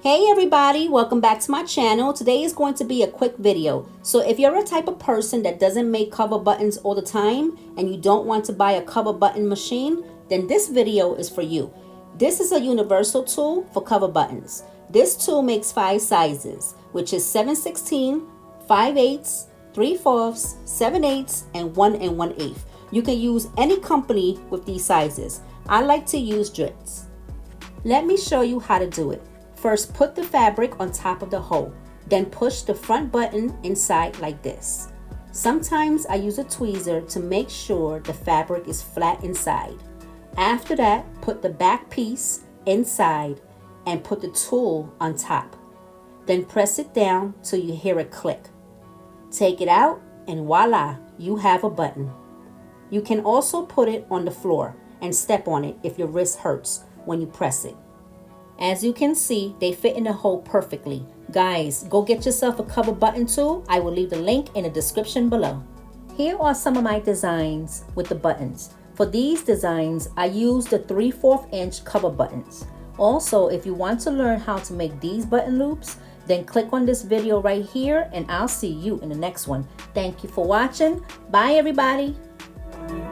Hey everybody, welcome back to my channel. Today is going to be a quick video. So if you're a type of person that doesn't make cover buttons all the time and you don't want to buy a cover button machine, then this video is for you. This is a universal tool for cover buttons. This tool makes 5 sizes, which is 7/16, 5/8, 3/4, 7/8, and 1 1/8. You can use any company with these sizes. I like to use Dritz. Let me show you how to do it. First, put the fabric on top of the hole, then push the front button inside like this. Sometimes I use a tweezer to make sure the fabric is flat inside. After that, put the back piece inside and put the tool on top. Then press it down till you hear it click. Take it out and voila, you have a button. You can also put it on the floor and step on it if your wrist hurts when you press it. As you can see, they fit in the hole perfectly. Guys, go get yourself a cover button tool. I will leave the link in the description below. Here are some of my designs with the buttons. For these designs, I use the 3/4 inch cover buttons. Also, if you want to learn how to make these button loops, then click on this video right here and I'll see you in the next one. Thank you for watching. Bye everybody.